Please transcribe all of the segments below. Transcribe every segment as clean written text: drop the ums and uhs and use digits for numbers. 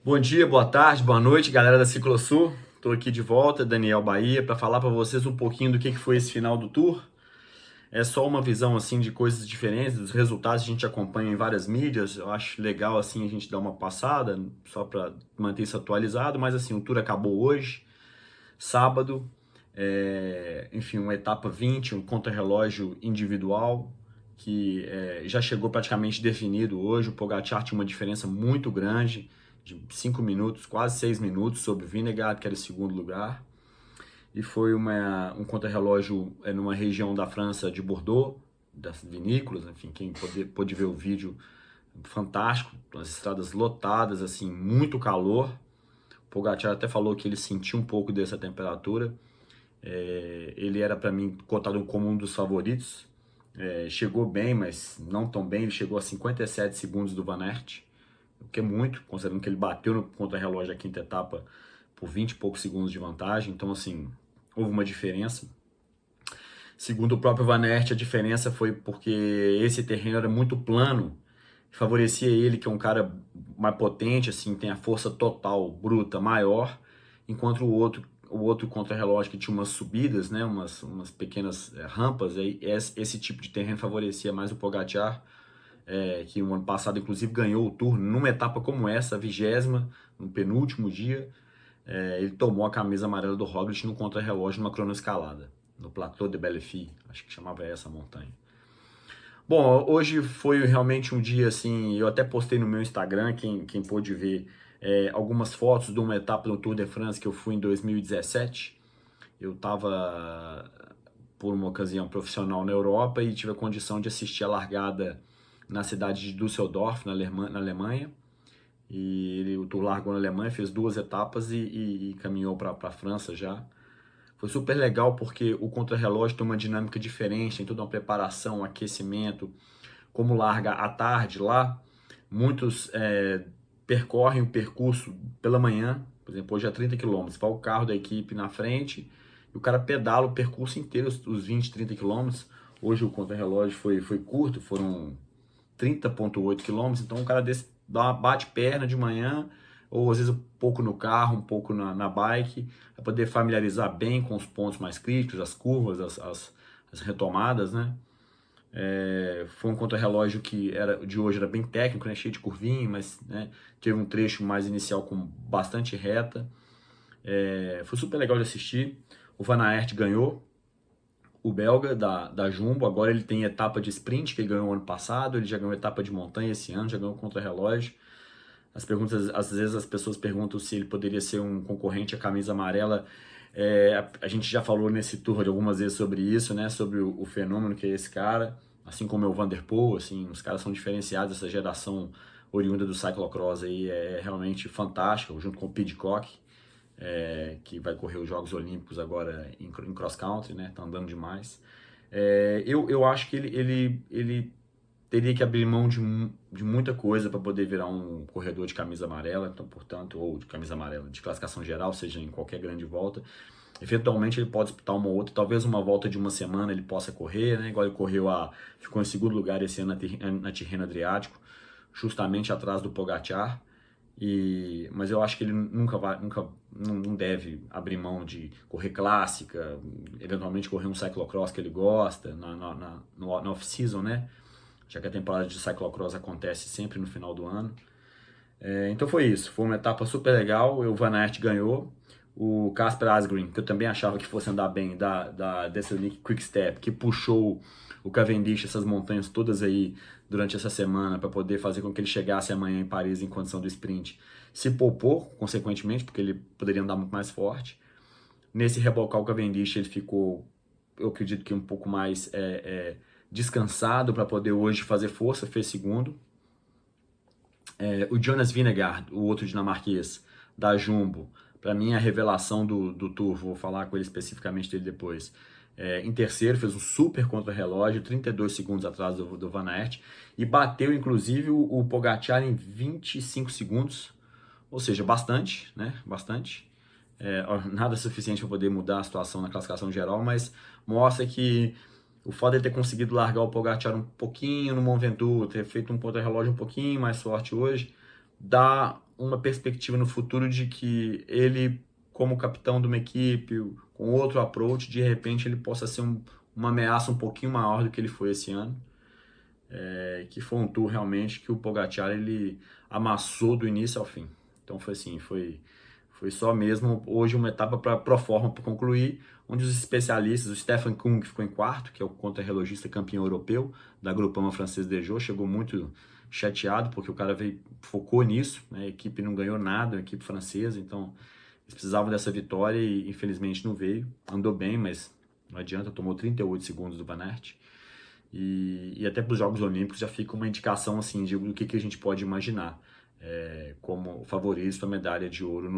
Bom dia, boa tarde, boa noite, galera da Ciclosul. Estou aqui de volta, Daniel Bahia, para falar para vocês um pouquinho do que foi esse final do Tour. É só uma visão assim de coisas diferentes, dos resultados que a gente acompanha em várias mídias. Eu acho legal assim a gente dar uma passada, só para manter isso atualizado. Mas assim, o Tour acabou hoje, sábado. Enfim, uma etapa 20, um contrarrelógio individual que já chegou praticamente definido hoje. O Pogačar tinha uma diferença muito grande, de 5 minutos, quase 6 minutos, sobre o Vingegaard, que era o segundo lugar. E foi um contrarrelógio numa região da França de Bordeaux, das vinícolas, enfim, quem pôde ver o vídeo, fantástico, as estradas lotadas, assim, muito calor. O Pogačar até falou que ele sentiu um pouco dessa temperatura. Ele era, para mim, cotado como um dos favoritos. Chegou bem, mas não tão bem. Ele chegou a 57 segundos do Van Aert, o que é muito, considerando que ele bateu no contra-relógio da quinta etapa por 20 e poucos segundos de vantagem. Então, assim, houve uma diferença. Segundo o próprio Van Aert, a diferença foi porque esse terreno era muito plano, favorecia ele, que é um cara mais potente, assim, tem a força total bruta maior, enquanto o outro contra-relógio que tinha umas subidas, né, umas pequenas rampas, aí esse tipo de terreno favorecia mais o Pogačar, que o ano passado inclusive ganhou o Tour numa etapa como essa, a 20ª, no penúltimo dia. Ele tomou a camisa amarela do Roglic no contra-relógio numa cronoescalada, no Plateau de Bellefille, acho que chamava essa montanha. Bom, hoje foi realmente um dia assim, eu até postei no meu Instagram, quem pôde ver algumas fotos de uma etapa no Tour de France que eu fui em 2017. Eu estava por uma ocasião profissional na Europa e tive a condição de assistir a largada na cidade de Düsseldorf, na Alemanha. O Tour largou na Alemanha, fez 2 etapas e caminhou para a França já. Foi super legal porque o contrarrelógio tem uma dinâmica diferente, tem toda uma preparação, um aquecimento. Como larga à tarde lá, muitos percorrem o percurso pela manhã, por exemplo, hoje é 30 quilômetros, vai o carro da equipe na frente e o cara pedala o percurso inteiro, os 20, 30 quilômetros. Hoje o contrarrelógio foi curto, foram 30,8 quilômetros, então o cara desse bate perna de manhã, ou às vezes um pouco no carro, um pouco na bike, para poder familiarizar bem com os pontos mais críticos, as curvas, as retomadas, né? Foi um contrarrelógio que de hoje era bem técnico, né? Cheio de curvinha, mas né, teve um trecho mais inicial com bastante reta. Foi super legal de assistir. O Van Aert ganhou, o belga da Jumbo. Agora ele tem etapa de sprint, que ele ganhou ano passado, ele já ganhou etapa de montanha esse ano, já ganhou contra-relógio. Às vezes as pessoas perguntam se ele poderia ser um concorrente à camisa amarela. A gente já falou nesse tour de algumas vezes sobre isso, né? Sobre o fenômeno que é esse cara, assim como é o Van der Poel, assim, os caras são diferenciados, essa geração oriunda do cyclocross aí é realmente fantástica, junto com o Pidcock, que vai correr os Jogos Olímpicos agora em cross country, né? Tá andando demais. Eu acho que ele teria que abrir mão de muita coisa para poder virar um corredor de camisa amarela, então, portanto, ou de camisa amarela, de classificação geral, seja em qualquer grande volta. Eventualmente ele pode disputar uma outra, talvez uma volta de uma semana ele possa correr, né? Igual ele ficou em segundo lugar esse ano na Tirreno Adriático, justamente atrás do Pogačar. Mas eu acho que ele não deve abrir mão de correr clássica, eventualmente correr um cyclocross que ele gosta, no off-season, né? Já que a temporada de cyclocross acontece sempre no final do ano. Então foi isso, foi uma etapa super legal. O Van Aert ganhou, o Kasper Asgreen, que eu também achava que fosse andar bem, da Deceuninck Quick-Step, que puxou o Cavendish, essas montanhas todas aí durante essa semana para poder fazer com que ele chegasse amanhã em Paris em condição do sprint, se poupou, consequentemente, porque ele poderia andar muito mais forte. Nesse rebocar o Cavendish ele ficou, eu acredito que um pouco mais descansado para poder hoje fazer força, fez segundo. O Jonas Vingegaard, o outro dinamarquês da Jumbo, para mim é a revelação do Tour, vou falar com ele especificamente dele depois. Em terceiro, fez um super contra-relógio, 32 segundos atrás do Van Aert, e bateu inclusive o Pogačar em 25 segundos, ou seja, bastante, né? Bastante. Nada suficiente para poder mudar a situação na classificação geral, mas mostra que o fato de ele ter conseguido largar o Pogačar um pouquinho no Mont Ventoux, ter feito um contra-relógio um pouquinho mais forte hoje, dá uma perspectiva no futuro de que ele, como capitão de uma equipe, com outro approach, de repente ele possa ser uma ameaça um pouquinho maior do que ele foi esse ano. Que foi um tour realmente que o Pogacar ele amassou do início ao fim. Então foi assim, foi só mesmo hoje uma etapa para pro forma para concluir, onde os especialistas, o Stefan Kung que ficou em quarto, que é o contrarrelogista campeão europeu da Groupama francesa Dejot, chegou muito chateado porque o cara focou nisso, né? A equipe não ganhou nada, a equipe francesa, então eles precisavam dessa vitória e infelizmente não veio. Andou bem, mas não adianta, tomou 38 segundos do Van Aert. E até para os Jogos Olímpicos já fica uma indicação assim do que a gente pode imaginar como favoritos para a medalha de ouro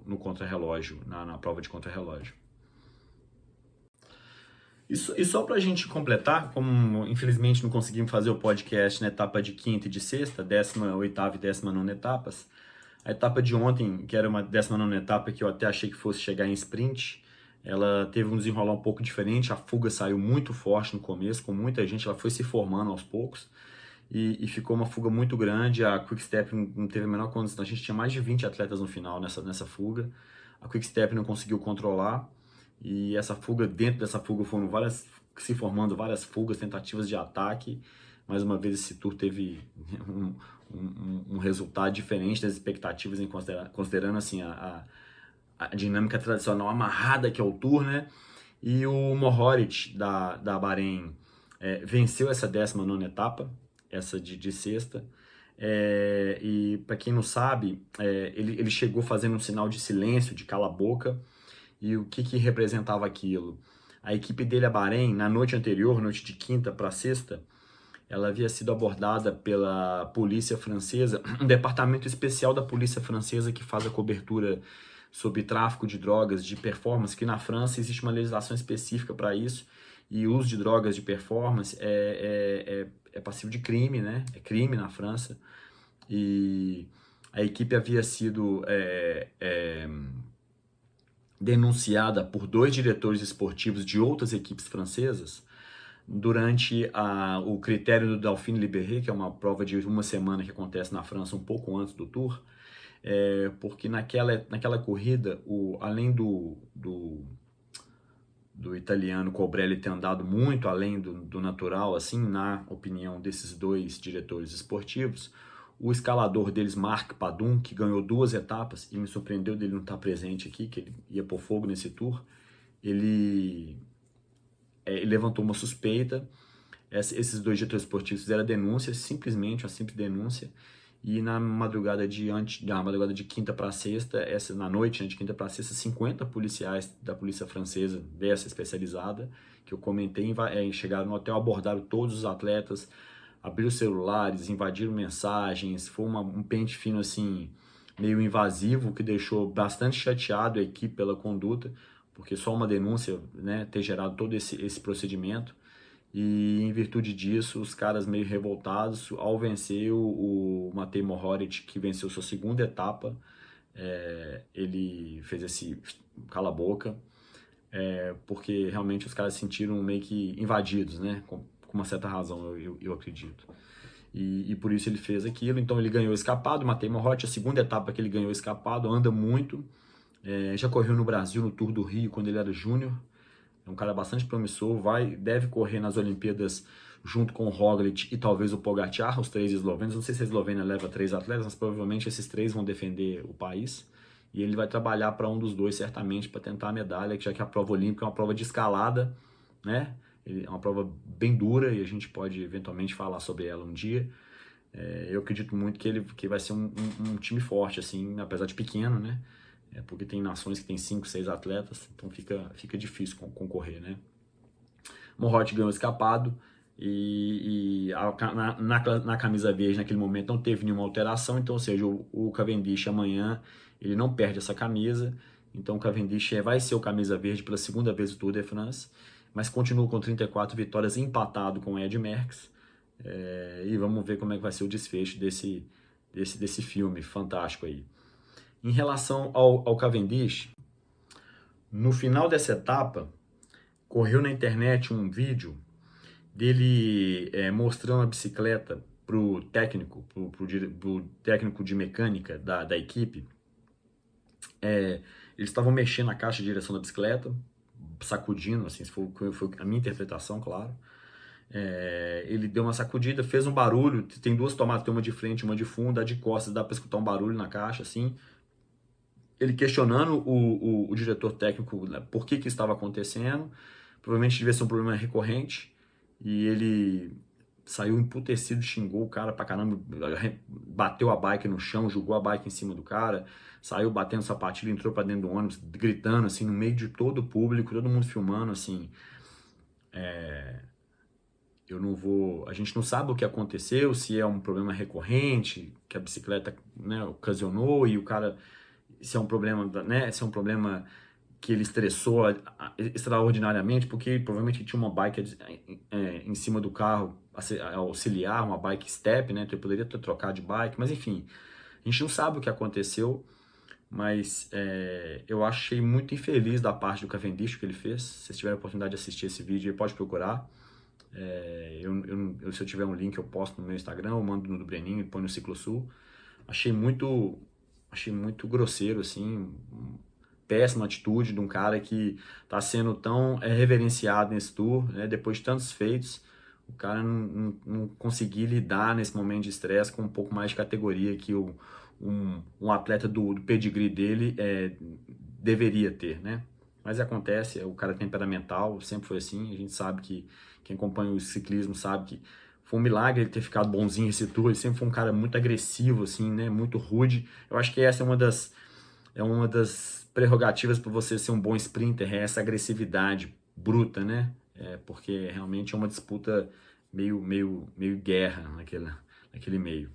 no contrarrelógio, na prova de contrarrelógio. E só para a gente completar, como infelizmente não conseguimos fazer o podcast na etapa de quinta e de sexta, 18ª e 19ª etapas, a etapa de ontem, que era uma 19ª etapa que eu até achei que fosse chegar em sprint, ela teve um desenrolar um pouco diferente, a fuga saiu muito forte no começo, com muita gente, ela foi se formando aos poucos, e ficou uma fuga muito grande, a Quick-Step não teve a menor condição, a gente tinha mais de 20 atletas no final nessa fuga, a Quick-Step não conseguiu controlar, e dentro dessa fuga foram se formando várias fugas, tentativas de ataque, mais uma vez esse tour teve um resultado diferente das expectativas, considerando assim a dinâmica tradicional amarrada que é o Tour, né? E o Mohoric da Bahrein venceu essa 19ª etapa, essa de sexta. E para quem não sabe, ele chegou fazendo um sinal de silêncio, de cala a boca. E o que representava aquilo? A equipe dele, a Bahrein, na noite anterior, noite de quinta para sexta, ela havia sido abordada pela polícia francesa, um departamento especial da polícia francesa que faz a cobertura sobre tráfico de drogas de performance, que na França existe uma legislação específica para isso, e o uso de drogas de performance é passivo de crime, né? É crime na França. E a equipe havia sido denunciada por 2 diretores esportivos de outras equipes francesas durante o critério do Dauphine Libéré, que é uma prova de uma semana que acontece na França um pouco antes do Tour, porque naquela corrida, além do italiano Colbrelli ter andado muito além do natural, assim, na opinião desses 2 diretores esportivos, o escalador deles, Marc Padun, que ganhou 2 etapas, e me surpreendeu dele não estar presente aqui, que ele ia pôr fogo nesse Tour, ele levantou uma suspeita. Esses 2 diretores esportivos fizeram a denúncia, simplesmente uma simples denúncia, e na madrugada de quinta para sexta, na noite, né, de quinta para sexta, 50 policiais da polícia francesa, dessa especializada, que eu comentei, chegaram no hotel, abordaram todos os atletas, abriram celulares, invadiram mensagens, foi um pente fino assim, meio invasivo, que deixou bastante chateado a equipe pela conduta, porque só uma denúncia, né, ter gerado todo esse procedimento. E em virtude disso, os caras meio revoltados, ao vencer o Matej Mohoric, que venceu sua segunda etapa, ele fez esse cala-boca, porque realmente os caras se sentiram meio que invadidos, né? Com uma certa razão, eu acredito. E por isso ele fez aquilo, então ele ganhou escapado, Matej Mohoric, a segunda etapa que ele ganhou escapado, anda muito, já correu no Brasil, no Tour do Rio, quando ele era júnior. É um cara bastante promissor, deve correr nas Olimpíadas junto com o Roglic e talvez o Pogacar, os 3 eslovenos. Não sei se a Eslovênia leva 3 atletas, mas provavelmente esses 3 vão defender o país. E ele vai trabalhar para um dos 2, certamente, para tentar a medalha, já que a prova olímpica é uma prova de escalada, né? É uma prova bem dura e a gente pode eventualmente falar sobre ela um dia. Eu acredito muito que vai ser um time forte, assim, apesar de pequeno, né? Porque tem nações que tem 5, 6 atletas, então fica difícil concorrer, né? Mohoric ganhou escapado e na camisa verde naquele momento não teve nenhuma alteração, então, ou seja, o Cavendish amanhã ele não perde essa camisa, então o Cavendish vai ser o camisa verde pela segunda vez do Tour de France, mas continua com 34 vitórias empatado com o Ed Merckx, e vamos ver como é que vai ser o desfecho desse filme fantástico aí. Em relação ao Cavendish, no final dessa etapa, correu na internet um vídeo dele mostrando a bicicleta pro técnico, pro técnico de mecânica da equipe. Eles estavam mexendo na caixa de direção da bicicleta, sacudindo, assim, foi a minha interpretação, claro. Ele deu uma sacudida, fez um barulho, tem duas tomadas, tem uma de frente e uma de fundo, a de costas dá para escutar um barulho na caixa, assim. Ele questionando o diretor técnico, né, por que estava acontecendo, provavelmente devia ser um problema recorrente, e ele saiu emputecido, xingou o cara pra caramba, bateu a bike no chão, jogou a bike em cima do cara, saiu batendo sapatilha, entrou pra dentro do ônibus, gritando, assim, no meio de todo o público, todo mundo filmando, assim. A gente não sabe o que aconteceu, se é um problema recorrente, que a bicicleta, né, ocasionou, e o cara, se é um problema, né, se é um problema que ele estressou extraordinariamente, porque provavelmente tinha uma bike em cima do carro auxiliar, uma bike step, né? Então ele poderia ter trocado de bike, mas enfim, a gente não sabe o que aconteceu, mas eu achei muito infeliz da parte do Cavendish que ele fez. Se vocês tiverem a oportunidade de assistir esse vídeo, pode procurar. Se eu tiver um link, eu posto no meu Instagram, eu mando no do Breninho e põe no Ciclosul. Achei muito grosseiro, assim, péssima atitude de um cara que está sendo tão reverenciado nesse tour, né? Depois de tantos feitos, o cara não conseguir lidar nesse momento de estresse com um pouco mais de categoria que um atleta do pedigree dele deveria ter, né? Mas acontece, o cara é temperamental, sempre foi assim, a gente sabe que quem acompanha o ciclismo sabe que foi um milagre ele ter ficado bonzinho esse tour, ele sempre foi um cara muito agressivo, assim, né? Muito rude. Eu acho que essa é uma das prerrogativas para você ser um bom sprinter, é essa agressividade bruta, né? Porque realmente é uma disputa meio guerra naquele meio.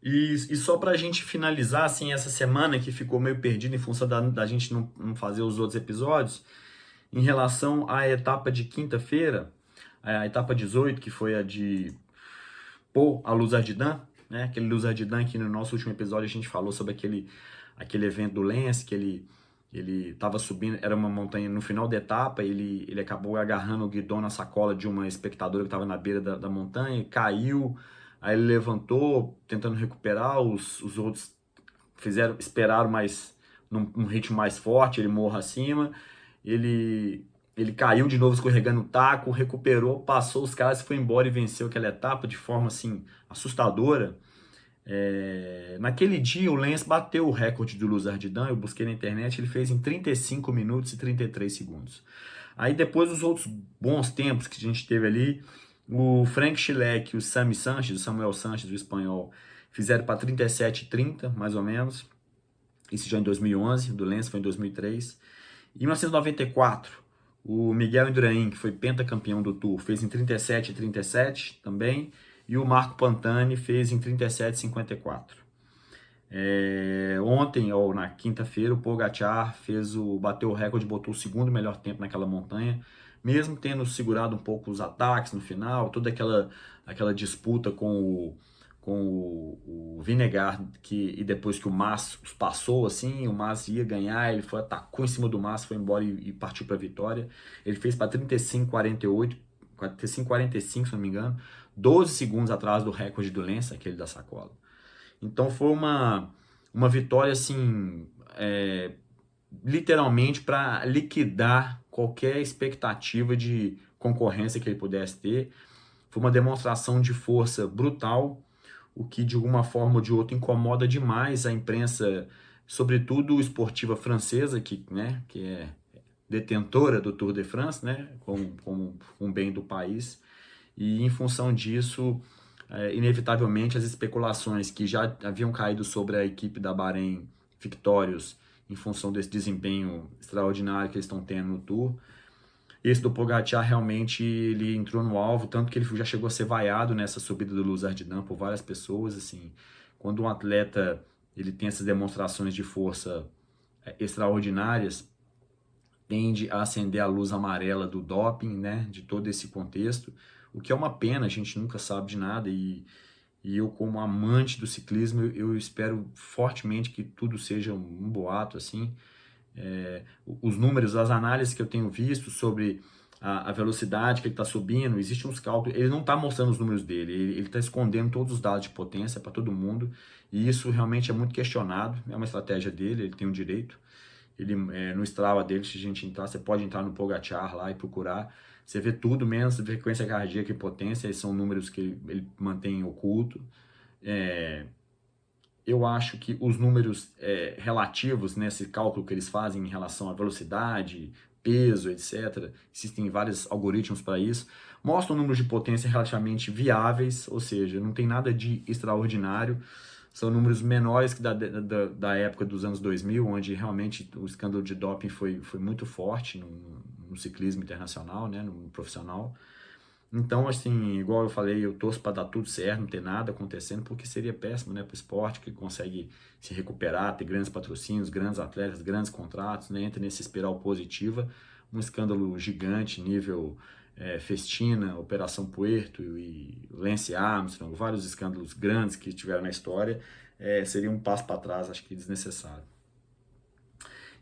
E só para a gente finalizar, assim, essa semana que ficou meio perdida em função da gente não fazer os outros episódios, em relação à etapa de quinta-feira, a etapa 18, que foi a de Pau à Luzardidan, né? Aquele Luzardidan que no nosso último episódio a gente falou sobre aquele evento do Lance, que ele estava subindo, era uma montanha no final da etapa, ele acabou agarrando o guidão na sacola de uma espectadora que estava na beira da montanha, caiu, aí ele levantou, tentando recuperar, os outros esperaram mais, num ritmo mais forte, ele morra acima, ele, ele caiu de novo escorregando o taco, recuperou, passou os caras, foi embora e venceu aquela etapa de forma assim assustadora. Naquele dia o Lance bateu o recorde do Luzardidan, eu busquei na internet, ele fez em 35 minutos e 33 segundos. Aí depois os outros bons tempos que a gente teve ali, o Frank Schleck e o Samuel Sanches, do espanhol, fizeram para 37,30 mais ou menos. Isso já em 2011, do Lance foi em 2003. Em 1994, o Miguel Indurain, que foi pentacampeão do Tour, fez em 37,37 também. E o Marco Pantani fez em 37,54. Ontem, ou na quinta-feira, o Pogacar bateu o recorde, botou o segundo melhor tempo naquela montanha, mesmo tendo segurado um pouco os ataques no final, toda aquela disputa com o Vinegar, e depois que o Mas passou, assim, o Mas ia ganhar, ele atacou em cima do Mas, foi embora e partiu para a vitória. Ele fez para 35,48, 45 se não me engano, 12 segundos atrás do recorde do Lance, aquele da sacola. Então foi uma vitória, assim, literalmente para liquidar qualquer expectativa de concorrência que ele pudesse ter. Foi uma demonstração de força brutal, o que de alguma forma ou de outra incomoda demais a imprensa, sobretudo esportiva francesa, que é detentora do Tour de France, né, como um bem do país. E em função disso, inevitavelmente as especulações que já haviam caído sobre a equipe da Bahrein Victorious em função desse desempenho extraordinário que eles estão tendo no Tour, esse do Pogacar realmente ele entrou no alvo, tanto que ele já chegou a ser vaiado nessa subida do Luzardidan por várias pessoas. Assim, quando um atleta ele tem essas demonstrações de força extraordinárias, tende a acender a luz amarela do doping, né, de todo esse contexto, o que é uma pena, a gente nunca sabe de nada, e eu, como amante do ciclismo, eu espero fortemente que tudo seja um boato, assim. Os números, as análises que eu tenho visto sobre a velocidade que ele está subindo, existe uns cálculos, ele não está mostrando os números dele, ele está escondendo todos os dados de potência para todo mundo, e isso realmente é muito questionado, é uma estratégia dele, ele tem um direito. Ele, no Strava dele, se a gente entrar, você pode entrar no Pogacar lá e procurar, você vê tudo, menos frequência cardíaca e potência, esses são números que ele mantém oculto. Eu acho que os números relativos nesse cálculo que eles fazem em relação à velocidade, peso, etc., existem vários algoritmos para isso, mostram números de potência relativamente viáveis, ou seja, não tem nada de extraordinário, são números menores que da época dos anos 2000, onde realmente o escândalo de doping foi muito forte no ciclismo internacional, né, no profissional. Então, assim, igual eu falei, eu torço para dar tudo certo, não ter nada acontecendo, porque seria péssimo, né, para o esporte, que consegue se recuperar, ter grandes patrocínios, grandes atletas, grandes contratos, né, entra nessa espiral positiva, um escândalo gigante, nível Festina, Operação Puerto e Lance Armstrong, vários escândalos grandes que tiveram na história, seria um passo para trás, acho que desnecessário.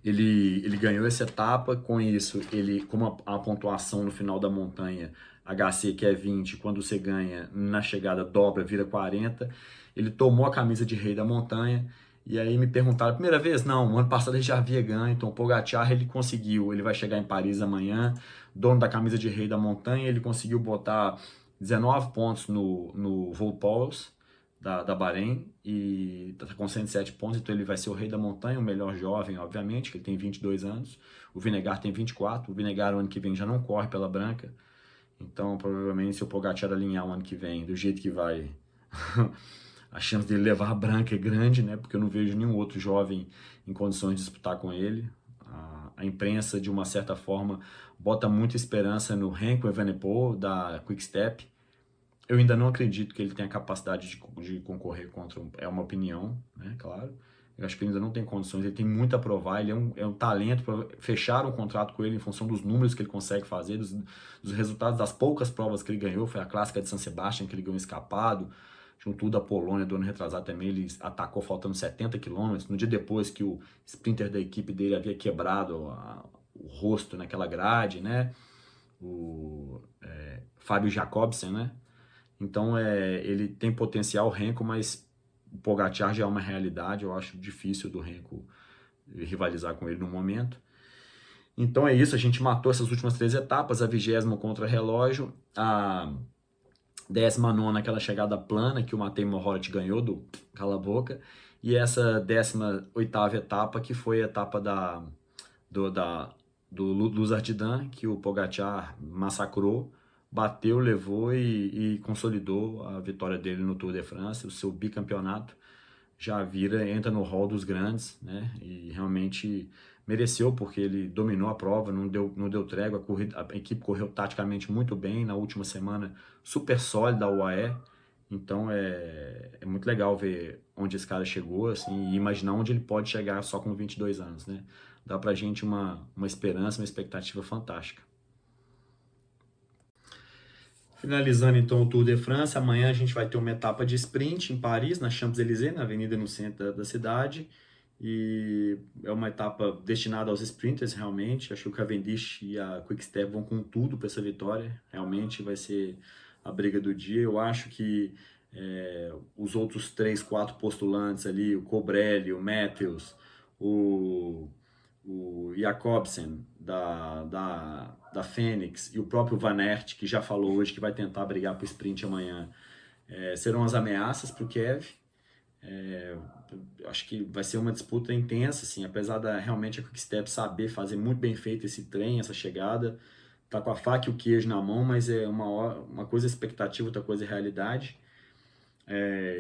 Ele ganhou essa etapa, com isso, ele, como a pontuação no final da montanha, HC que é 20, quando você ganha na chegada dobra, vira 40, ele tomou a camisa de rei da montanha, e aí me perguntaram, primeira vez? Não, ano passado ele já havia ganho, então o Pogacar ele conseguiu, ele vai chegar em Paris amanhã, dono da camisa de rei da montanha, ele conseguiu botar 19 pontos no Volpolls, da Bahrein, e está com 107 pontos, então ele vai ser o rei da montanha, o melhor jovem, obviamente, que ele tem 22 anos. O Vinegar tem 24, o Vinegar o ano que vem já não corre pela branca, então provavelmente se o Pogacar alinhar o ano que vem do jeito que vai, a chance dele levar a branca é grande, né? Porque eu não vejo nenhum outro jovem em condições de disputar com ele. A imprensa, de uma certa forma, bota muita esperança no Remco Evenepoel, da Quick-Step. Eu ainda não acredito que ele tenha capacidade de concorrer contra é uma opinião, né, claro. Eu acho que ele ainda não tem condições, ele tem muito a provar, ele é um talento, fechar um contrato com ele em função dos números que ele consegue fazer, dos resultados das poucas provas que ele ganhou, foi a clássica de San Sebastián que ele ganhou escapado, junto da Polônia do ano retrasado também, ele atacou faltando 70 quilômetros, no dia depois que o sprinter da equipe dele havia quebrado o rosto naquela grade, né, o Fábio Jacobsen, né, então, ele tem potencial, o Renko, mas o Pogacar já é uma realidade. Eu acho difícil do Renko rivalizar com ele no momento. Então é isso, a gente matou essas últimas 3 etapas, a 20ª contra relógio, a 19ª aquela chegada plana que o Matej Mohoric ganhou do cala a boca, e essa 18ª etapa que foi a etapa do Luzardidan, que o Pogacar massacrou, bateu, levou e consolidou a vitória dele no Tour de France, o seu bicampeonato, já entra no hall dos grandes, né? E realmente mereceu, porque ele dominou a prova, não deu trégua, a equipe correu taticamente muito bem, na última semana super sólida a UAE, então é muito legal ver onde esse cara chegou, assim, e imaginar onde ele pode chegar só com 22 anos, né? Dá pra gente uma esperança, uma expectativa fantástica. Finalizando então o Tour de France, amanhã a gente vai ter uma etapa de sprint em Paris, na Champs-Élysées, na avenida no centro da cidade, e é uma etapa destinada aos sprinters, realmente. Acho que o Cavendish e a Quick-Step vão com tudo para essa vitória, realmente vai ser a briga do dia. Eu acho que os outros 3, 4 postulantes ali, o Colbrelli, o Matthews, o Jacobsen da Fênix e o próprio Van Aert, que já falou hoje que vai tentar brigar para o sprint amanhã, serão as ameaças para o Kev. Acho que vai ser uma disputa intensa, assim, apesar da realmente a Quick-Step saber fazer muito bem feito esse trem, essa chegada, tá com a faca e o queijo na mão, mas é uma coisa expectativa, outra coisa é realidade.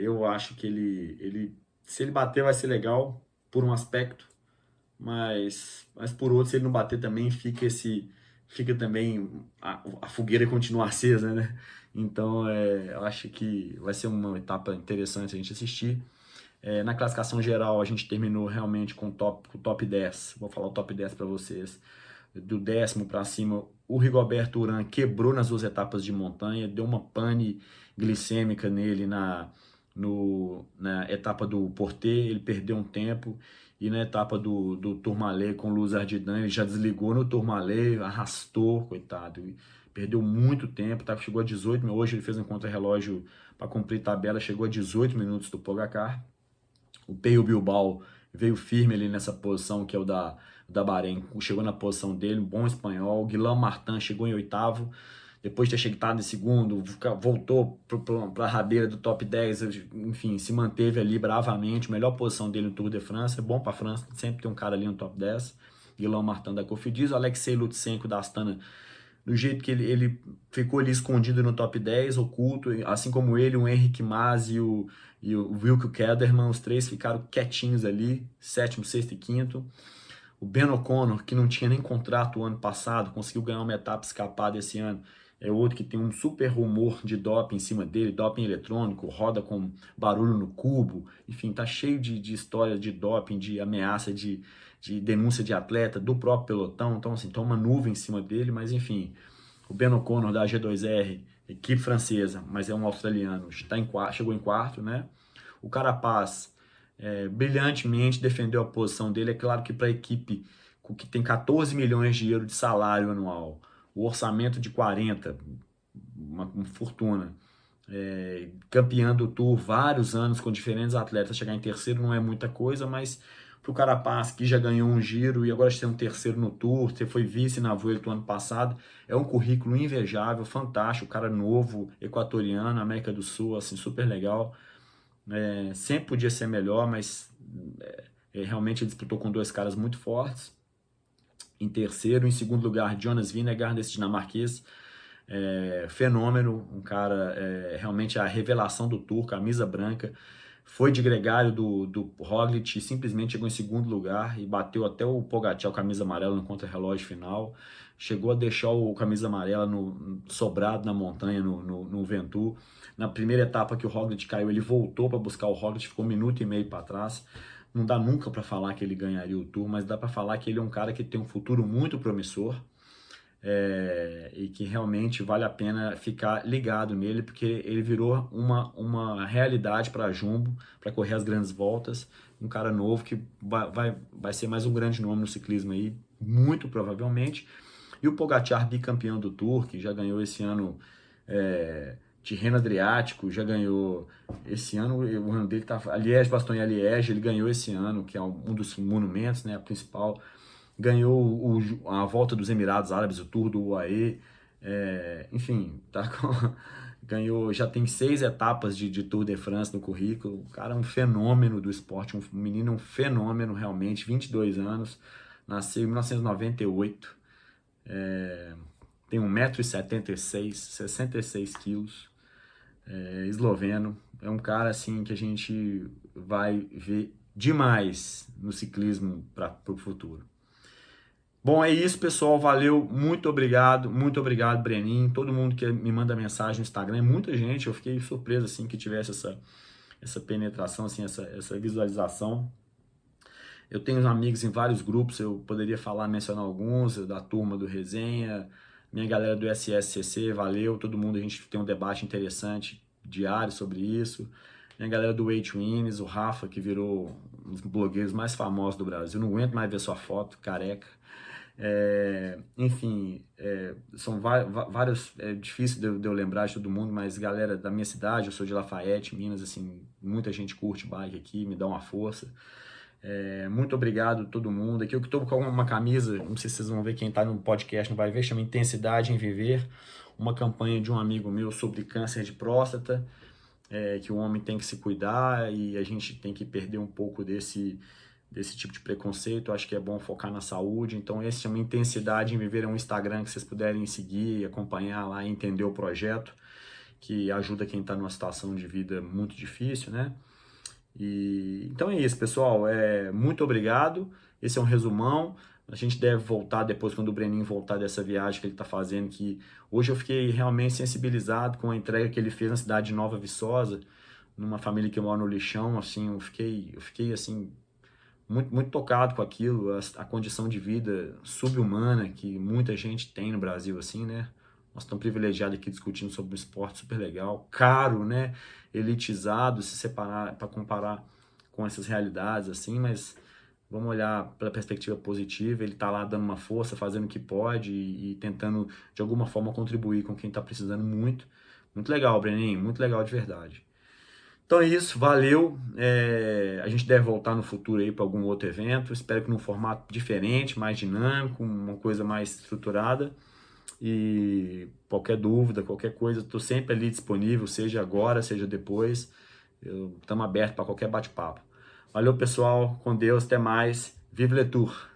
Eu acho que se ele bater vai ser legal por um aspecto, mas por outro, se ele não bater também, fica também a fogueira continua acesa, né? Então, eu acho que vai ser uma etapa interessante a gente assistir. Na classificação geral, a gente terminou realmente com o top 10. Vou falar o top 10 para vocês. Do 10º para cima, o Rigoberto Urán quebrou nas 2 etapas de montanha, deu uma pane glicêmica nele na etapa do Portet, ele perdeu um tempo, e na etapa do Tourmalet com o Luz Ardiden, ele já desligou no Tourmalet, arrastou, coitado, e perdeu muito tempo, tá? Chegou a 18 minutos, hoje ele fez um contra-relógio para cumprir tabela, chegou a 18 minutos do Pogacar. O Peio Bilbao veio firme ali nessa posição, que é o da Bahrein, chegou na posição dele, um bom espanhol. O Guilherme Martin chegou em oitavo, depois de ter chegado em segundo, voltou para a rabeira do top 10, enfim, se manteve ali bravamente, melhor posição dele no Tour de France, é bom para a França, sempre tem um cara ali no top 10. Guilherme Martin da Cofidis, o Alexei Lutsenko da Astana, do jeito que ele ficou ali escondido no top 10, oculto, assim como ele, o Henrique Mas e o Wilco Kelderman, os três ficaram quietinhos ali, sétimo, sexto e quinto. O Ben O'Connor, que não tinha nem contrato o ano passado, conseguiu ganhar uma etapa escapada esse ano. É outro que tem um super rumor de doping em cima dele, doping eletrônico, roda com barulho no cubo, enfim, tá cheio de história de doping, de ameaça, de denúncia de atleta, do próprio pelotão, então assim, tá uma nuvem em cima dele, mas enfim, o Ben O'Connor da G2R, equipe francesa, mas é um australiano, chegou em quarto, né? O Carapaz, brilhantemente defendeu a posição dele. É claro que para a equipe que tem 14 milhões de euros de salário anual, o orçamento de 40, uma fortuna, campeão do Tour vários anos com diferentes atletas, chegar em terceiro não é muita coisa, mas para o Carapaz, que já ganhou um giro e agora está um terceiro no Tour, você foi vice na Vuelta do ano passado, é um currículo invejável, fantástico, cara novo, equatoriano, América do Sul, assim, super legal. Sempre podia ser melhor, mas realmente ele disputou com dois caras muito fortes. Em terceiro, em segundo lugar, Jonas Vingegaard, desse dinamarquês, fenômeno, um cara realmente a revelação do Tour, camisa branca, foi de gregário do Roglic, simplesmente chegou em segundo lugar e bateu até o Pogacar, o camisa amarela, no contra-relógio final, chegou a deixar o camisa amarela sobrado na montanha, no Ventoux. Na primeira etapa que o Roglic caiu, ele voltou para buscar o Roglic, ficou 1,5 minutos para trás. Não dá nunca para falar que ele ganharia o Tour, mas dá para falar que ele é um cara que tem um futuro muito promissor, e que realmente vale a pena ficar ligado nele, porque ele virou uma realidade para a Jumbo, para correr as grandes voltas, um cara novo que vai ser mais um grande nome no ciclismo aí, muito provavelmente. E o Pogacar, bicampeão do Tour, que já ganhou esse ano Tirreno Adriático, já ganhou esse ano, o ano dele tá a Liège-Bastogne-Liège, ele ganhou esse ano, que é um dos monumentos, né, a principal. Ganhou a Volta dos Emirados Árabes, o Tour do UAE, enfim, ganhou, já tem 6 etapas de Tour de France no currículo. O cara é um fenômeno do esporte, um menino, um fenômeno realmente, 22 anos, nasceu em 1998, tem 1,76 m, 66 quilos, esloveno. É um cara assim que a gente vai ver demais no ciclismo para o futuro. Bom, é isso, pessoal. Valeu, muito obrigado, Breninho. Todo mundo que me manda mensagem no Instagram, muita gente. Eu fiquei surpreso assim que tivesse essa penetração, assim, essa visualização. Eu tenho amigos em vários grupos, eu poderia mencionar alguns, da turma do Resenha, minha galera do SSCC, valeu, todo mundo, a gente tem um debate interessante diário sobre isso. Minha galera do Weight Wins, o Rafa, que virou um dos blogueiros mais famosos do Brasil, não aguento mais ver sua foto, careca. Enfim, são vários, é difícil de eu lembrar de todo mundo, mas galera da minha cidade, eu sou de Lafayette, Minas, assim, muita gente curte bike aqui, me dá uma força. Muito obrigado a todo mundo. Aqui eu que estou com uma camisa, não sei se vocês vão ver, quem está no podcast não vai ver, chama Intensidade em Viver, uma campanha de um amigo meu sobre câncer de próstata, que o homem tem que se cuidar e a gente tem que perder um pouco desse tipo de preconceito. Eu acho que é bom focar na saúde. Então esse chama Intensidade em Viver, é um Instagram que vocês puderem seguir, acompanhar lá e entender o projeto, que ajuda quem está numa situação de vida muito difícil, né? Então é isso, pessoal. Muito obrigado. Esse é um resumão. A gente deve voltar depois, quando o Breninho voltar dessa viagem que ele está fazendo, que hoje eu fiquei realmente sensibilizado com a entrega que ele fez na cidade de Nova Viçosa, numa família que mora no lixão. Assim, eu fiquei assim, muito, muito tocado com aquilo, a condição de vida sub-humana que muita gente tem no Brasil, assim, né? Nós estamos privilegiados aqui discutindo sobre um esporte super legal, caro, né? Elitizado, se separar para comparar com essas realidades, assim, mas vamos olhar pela perspectiva positiva. Ele está lá dando uma força, fazendo o que pode e tentando, de alguma forma, contribuir com quem está precisando muito. Muito legal, Breninho, muito legal de verdade. Então é isso, valeu. A gente deve voltar no futuro aí para algum outro evento. Espero que num formato diferente, mais dinâmico, uma coisa mais estruturada. E qualquer dúvida, qualquer coisa, estou sempre ali disponível, seja agora, seja depois. Estamos abertos para qualquer bate-papo. Valeu, pessoal. Com Deus. Até mais. Vive Le Tour!